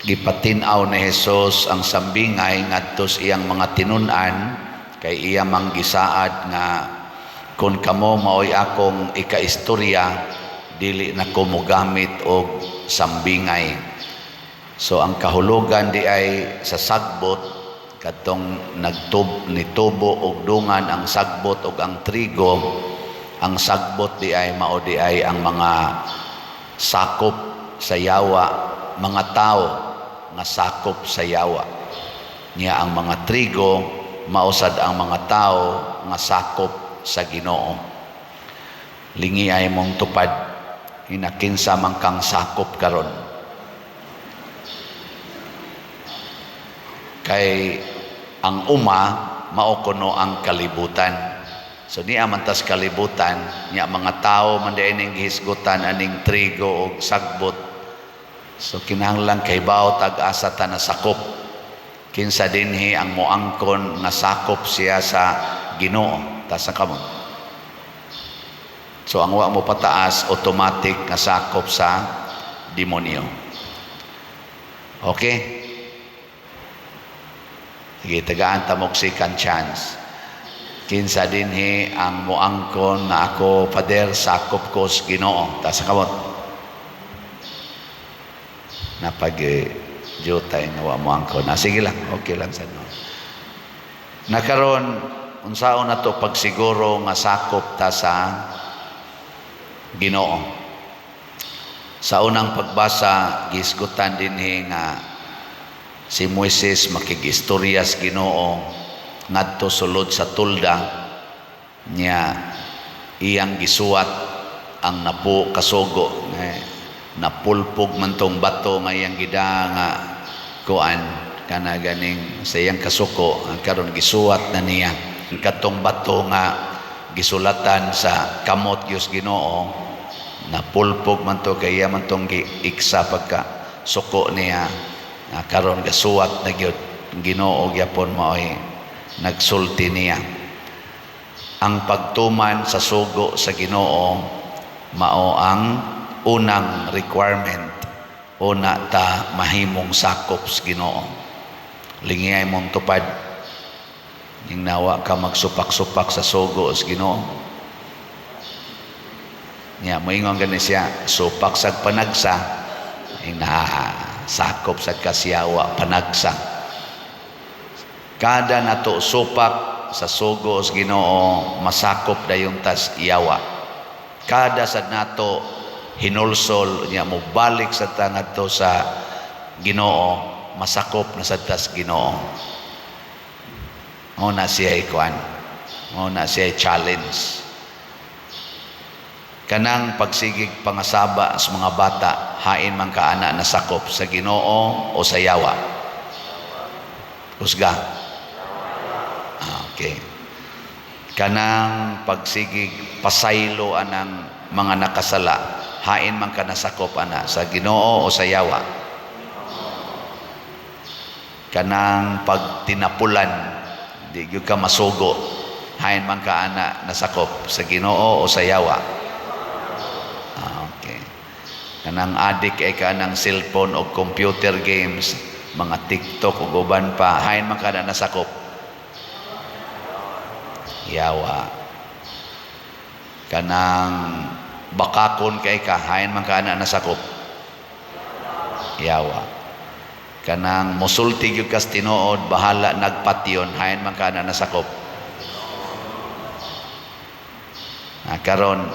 gipatin-aw ni Hesus ang sambingay ngadto sa iyang mga tinun-an, kay iya manggisaad nga kung kamo maoy akong ikaistorya, dili na ko mogamit og sambingay. So ang kahulugan di ay sa sagbot, katong nitubo og dungan ang sagbot og ang trigo. Ang sagbot di ay mao di ay ang mga sakop sa yawa, mga tao nga sakop sa yawa niya. Ang mga trigo mausad ang mga tao nga sakop sa Ginoo. Lingi ay mong tupad, hinakinsa man kang sakop karon. Kay ang mao kuno ang kalibutan. So niya mantas kalibutan, niya mga tao man diining gihisgutan aning trigo og sagbot. So kinahanglan kay bawo tag-asa ta na sakop. Kinsa dinhi ang moangkon nga sakop siya sa Ginoo, ta sa kamo. So ang wa mo pataas, automatic nga sakop sa demonyo. Okay? Sige, tagaan ta mo second chance. Kinsa dinhi ang moangkon na ako, Pader, sakop ko sa Ginoo, ta sa kamot. Napag-jutay nga wa moangkon. Sige lang, okay lang sa no. Nakaroon, unsaon na to pagsiguro nga sakop ta sa Ginoo. Sa unang pagbasa, gisgutan dinhi nga si Moises makigistorya sa Ginoo ngadto sulod sa tulda niya, iyang gisuwat ang napo kasugo, napulpog man tong bato nga iyang gida nga kuan kana ganing sa iyang kasuko, karon gisuwat na niya katong bato nga gisulatan sa kamot Diyos Ginoo, napulpog man to kay iya man tong giiksa pagka suko niya, karon gasuwat na gyud Ginoo gyapon maoy nagsulti niya. Ang pagtuman sa sugo sa Ginoo mao ang unang requirement, una ta mahimong sakop sa Ginoo. Lingiyay mong tupad, ning nawa ka magsupak-supak sa sugo sa Ginoo. Nya moingon gani siya, supak sa panagsa sakop sa kasyawa panagsa. Kada nato supak sa sugo sa Ginoo, masakop dayon tas iyawa. Kada sad nato hinulsol niya mo balik sa tangadto sa Ginoo, masakop na sa tas Ginoo. Mo na siya ikuan, mo na siya challenge. Kanang pagsigig pangasaba sa mga bata, hain man kaana na sakop sa Ginoo o sa yawa? Husga. Okay. Kanang pagsigig pasaylo anang mga nakasala, hain man ka nasakop ana sa Ginoo o sa yawa? Kanang pagtinapulan, di gyud ka masugo, hain man ka ana nasakop sa Ginoo o sa yawa? Okay. Kanang adik ay ka ng cellphone o computer games, mga TikTok o uban pa, hain man ka na nasakop? Yawa. Kanang bakakon kay ka, hain man ka na nasakop? Yawa. Kanang musulti gyud kas tinuod, bahala nagpatyon, hain man ka na nasakop? Karon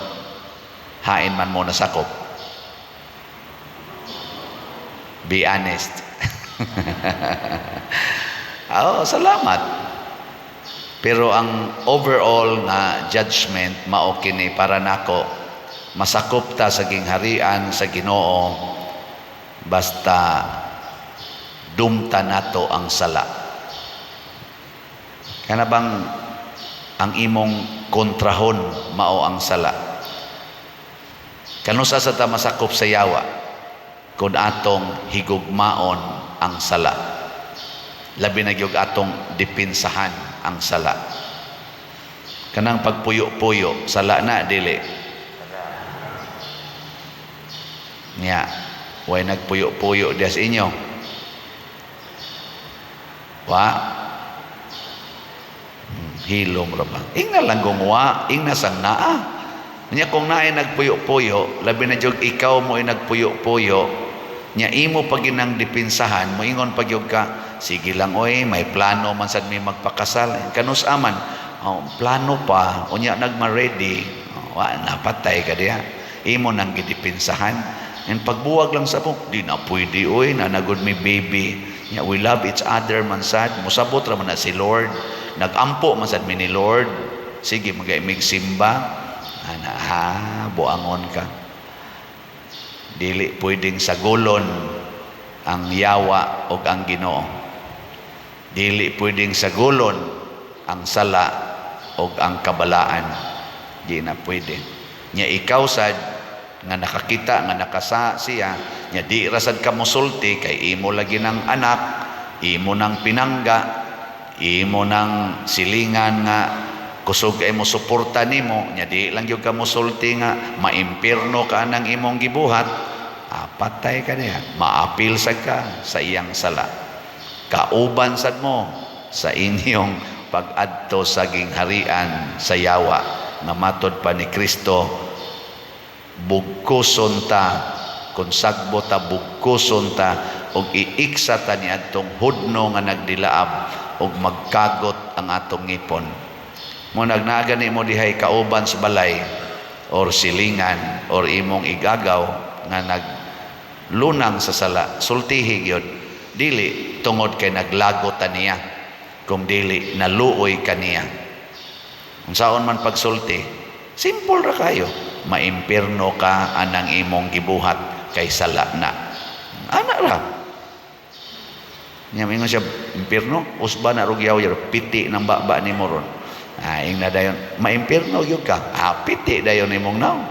hain man mo nasakop? Be honest. Salamat. Pero ang overall na judgment mao kini para nako, masakop ta sa gingharian sa Ginoo basta dumta nato ang sala. Kana bang ang imong kontrahon mao ang sala? Kanusa sa ta masakop sa yawa kung atong higugmaon ang sala, labi na gyud atong dipinsahan ang sala. Kanang pagpuyo-puyo, sala na dili niya, way nagpuyo-puyo diya sa inyo, Wa hilom ra ba? Ingna lang gungwa, ingna sang naa. Nya kung naay nagpuyo-puyo, labi na jud ikaw mo ay nagpuyo-puyo, nya imo pag ginang dipinsahan, moingon pag yug ka, sige lang oy, may plano man sad mi magpakasal. Kanus aman, plano pa, unya nagma-ready, wa napatay ka diha. Imo nang gidipinsahan. And pagbuwag lang sa mo, di na pwede oy, nanagod mi baby. Nya we love each other man sad, musabot ra man na si Lord. Nagampo man sad mi ni Lord. Sige magaimig simba. Ana buangon ka. Dili pwedeng sagulon ang yawa o ang Ginoo. Dili pwedeng sagulon ang sala o ang kabalaan. Di na pwede. Nya ikaw sad nga nakakita nga nakasa siya, nya di rasad ka mosulti kay imo lagi ng anak, imo ng pinangga, imo ng silingan nga kusog kay mo suporta nimo, nya di lang gyud ka mosulti nga maimpirno ka nang imong gibuhat, patay ka niya, maapil sad ka sa iyang sala. Kauban sad mo sa inyong pag-adto sa gingharian sa yawa nga matod pa ni Kristo, bugkuson ta, kung sagbo ta bugkuson ta, og iiksa ta ni adtong hudno nga nagdilaab og magkagot ang atong ngipon. Mo nagnagani mo dihay kauban sa balay or silingan or imong igagaw nga naglunang sa sala, sultihi gyud, dili tungod kay naglagot ta niya, kung dili naluoy kaniya. Unsaon man pagsulti, simple ra kayo, maimpirno ka anang imong gibuhat kay sala na. Ana ra. Nya mingon siya impirno, usba na rugyaw yer piti nang baba nimo ron. Ing na dayon maimpirno gyud ka. Piti dayon imong naong.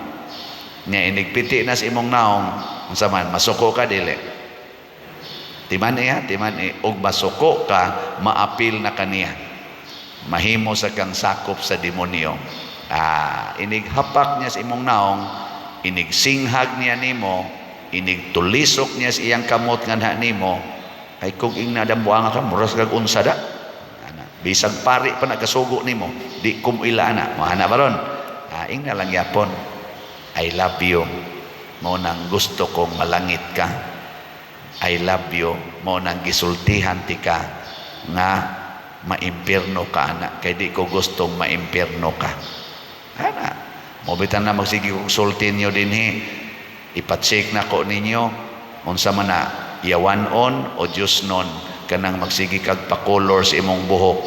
Nya inig piti na sa imong naong, unsa man masuko ka dili. Timan og masuko ka, maapil na kaniya. Mahimo sa kang sakop sa demonyo. Inig hapak niya sa imong naong, inig singhag niya nimo, inig tulisok niya sa iyang kamot nga nimo, ay kung ing nadambuanga ka, muras kag unsa da. Bisag pari pa nagkasugo nimo, di kumila na. Mahana ba ron? Ing na lang yapon, I love you. Mo nang gusto kong malangit ka. I love you. Mo nang gisultihan ti ka nga maimpirno ka, anak. Kay di ko gustong maimpirno ka. Ana, mobitan na magsige kong sultin nyo dinhi, ipatsik na ko ninyo, unsa man na, yawanon o Diyos non, kanang magsige kag pakolor sa imong buhok,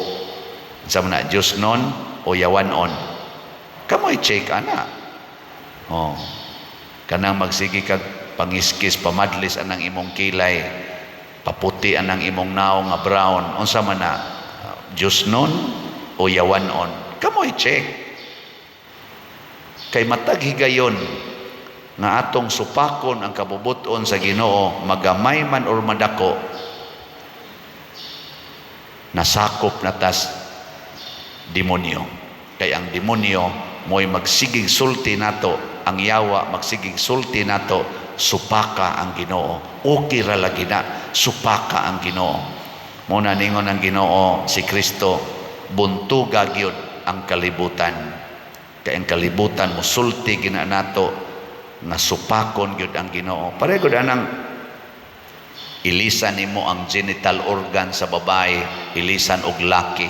unsa man na, Diyos non o yawanon, kamoy check ana. Kanang magsige kag pangiskis, pamadlis anang imong kilay, paputi anang imong naong nga brown, unsa man na, Diyos non o yawanon, kamoy check. Kay matag higayon nga atong supakon ang kabubuton sa Ginoo, magamay man or madako, nasakop na tas demonyo. Kay ang demonyo mo'y magsigig sulti nato, ang yawa magsigig sulti nato, supaka ang Ginoo. Okay ra lagi na, supaka ang Ginoo. Muna ningon ang Ginoo si Kristo, buntuga gyud ang kalibutan. Kaya ang kalibutan mo sulti gina nato nga supakon gyud ang Ginoo. Pareho gud anang ilisan nimo ang genital organ sa babae, ilisan og laki.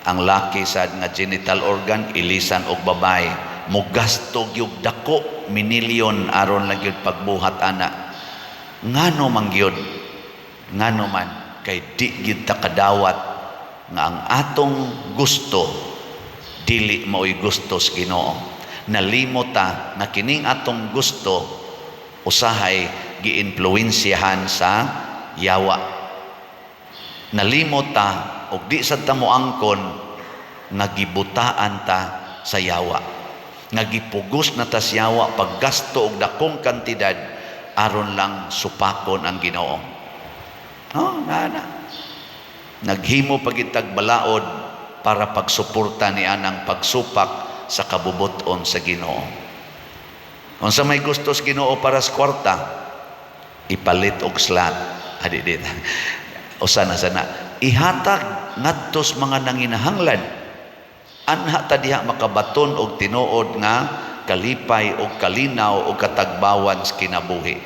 Ang laki sad nga genital organ ilisan og babae, mugasto gyud dako minilyon aron lang gyud pagbuhat ana. Ngano man gyud? Ngano man kay di gyud ta kadawat nga ang atong gusto dili mao'y gusto sa Ginoo. Nalimot ta na kining atong gusto usahay giinfluensyahan sa yawa. Nalimot ta og di sad ta moangkon nga gibutaan ta sa yawa. Nga gipugos na ta sa yawa paggasto og dakong kantidad aron lang supakon ang Ginoo. Naghimo pagitag balaod para pagsuporta ni anang pagsupak sa kabubuton sa Ginoo. Kung sa may gusto sa Ginoo para sa kwarta, ipalit og slot. Usa na sana. ihatag ngadtos mga nanginahanglan anha ta diha makabaton og tinuod nga kalipay og kalinaw og katagbawan sa kinabuhi.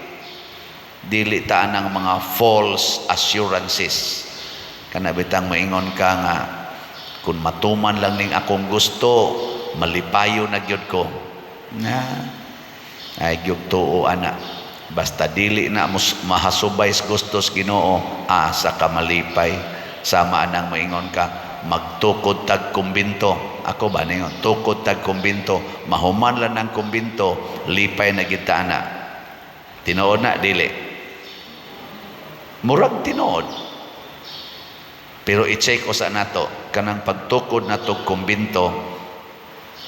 Dili ta anang mga false assurances. Kana bitang maingon ka nga kung matuman lang ning akong gusto, malipayo na gyud ko. Na ay gyud tuo ana. Basta dili na mahasubay sa gustos Ginoo, asa ka malipay. Sama anang maingon ka, magtukod tag kumbinto. Ako ba ningon, tukod tag kumbinto, mahuman lang ng kumbinto, lipay na kita na. Tinuod na, dili. Murag tinuod. Pero i-check ko sa nato, kanang pagtukod na to kumbinto,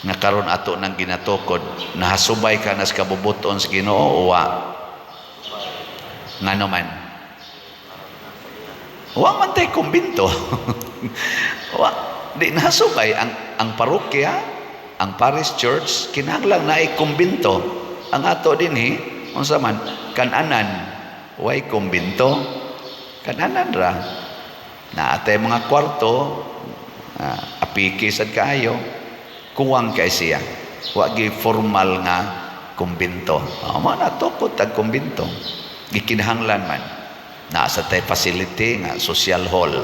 nga karon ato nang ginatukod, nahasubay ka na sa kabubuton sa Ginoo, uwa. Nga naman. Wa man tay kumbinto. Wa di nasubay ang parokya, ang parish church kinahanglan na ay kumbinto. Ang ato dinhi unsa man kan-anan way kumbinto. Kan-anan ra na atay mga kwarto apiki sad kaayo kuwang kay siya. Wa gi formal nga kumbinto. Amo na tukod tag kumbinto. Gikinahanglan man na sa tay facility nga social hall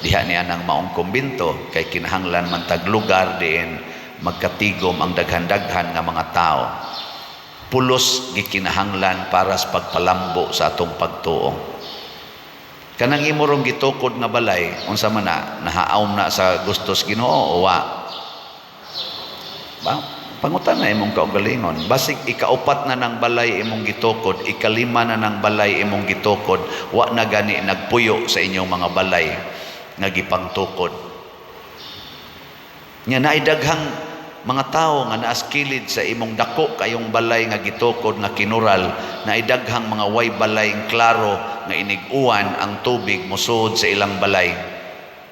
diha niya ng maong kumbinto kay kinahanglan man tag lugar diin magkatigom ang daghan-daghan nga mga tao. Pulos gikinahanglan para sa pagpalambo sa atong pagtuo. Kanang imorong gitukod nga balay unsa man na nahaawm na sa gustos Ginoo o wa? Ba? Pangutan na imong kaugalingon. Basig ikaupat na ng balay imong gitukod, ikalima na ng balay imong gitukod, wa na gani nagpuyo sa inyong mga balay nga gipangtukod. Nya naay daghang mga tao nga naas kilid sa imong dako kayong balay nga gitukod nga kinural, naay daghang mga way balay klaro nga iniguan ang tubig mosuod sa ilang balay.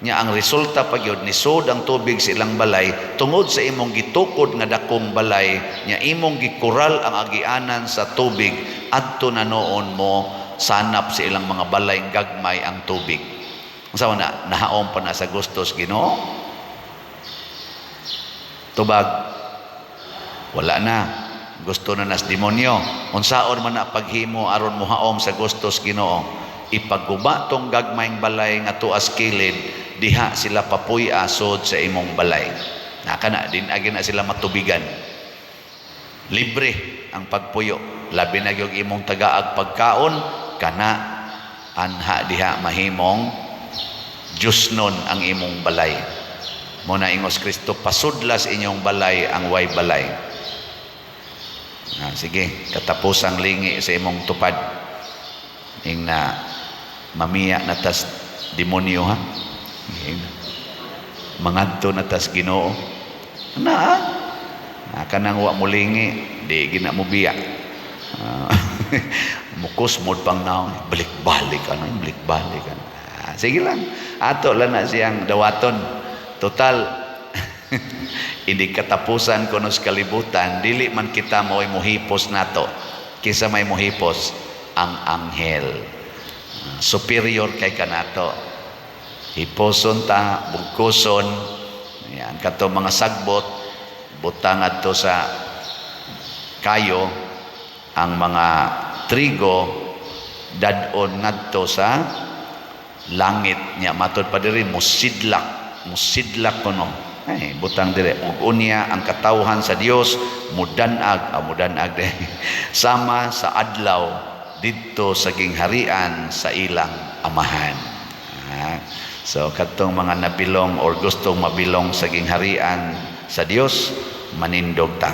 Nya ang resulta pa gyud nisod ang tubig sa ilang balay tungod sa imong gitukod nga dakong balay, nya imong gikural ang agianan sa tubig adto na noon mo sanap sa ilang mga balay gagmay ang tubig. Unsa na nahaom pa na sa gustos Ginoo? Tubag wala na, gusto na nas demonyo. Unsaon man na paghimo aron mohaom sa gustos Ginoo? Ipagguba tong gagmayng balay nga tuas kilid, diha sila papuy asod sa imong balay. Nakana din agi na sila matubigan. Libre ang pagpuyo. Labi na gyud imong tagaag pagkaon kana anha diha mahimong jusnon ang imong balay. Mo na ingos Kristo pasudlas inyong balay ang way balay. Sige, katapusang lingi sa imong tupad. Ing na mamiya na tas demonyo ha. Mangadto na tas Ginoo na kanang wa mulingi di gina mo biya mukos mod pang naong balik-balik balik-balik sige lang ato lang na siyang dawaton total hindi katapusan kuno sa kalibutan dili man kita mo'y muhipos nato kisa may muhipos ang anghel superior kay kanato. Hiposon ta, bugkoson, yan, kato mga sagbot, butang adto sa kayo, ang mga trigo, dadon ngadto sa langit niya. Matod pa diri, musidlak kuno. Ay, butang dire, ug unya ang katawhan sa Dios, mudanag sama sa adlaw, didto sa gingharian sa ilang amahan. So katong mga nabilong or gustong mabilong sa gingharian sa Dios manindog ta.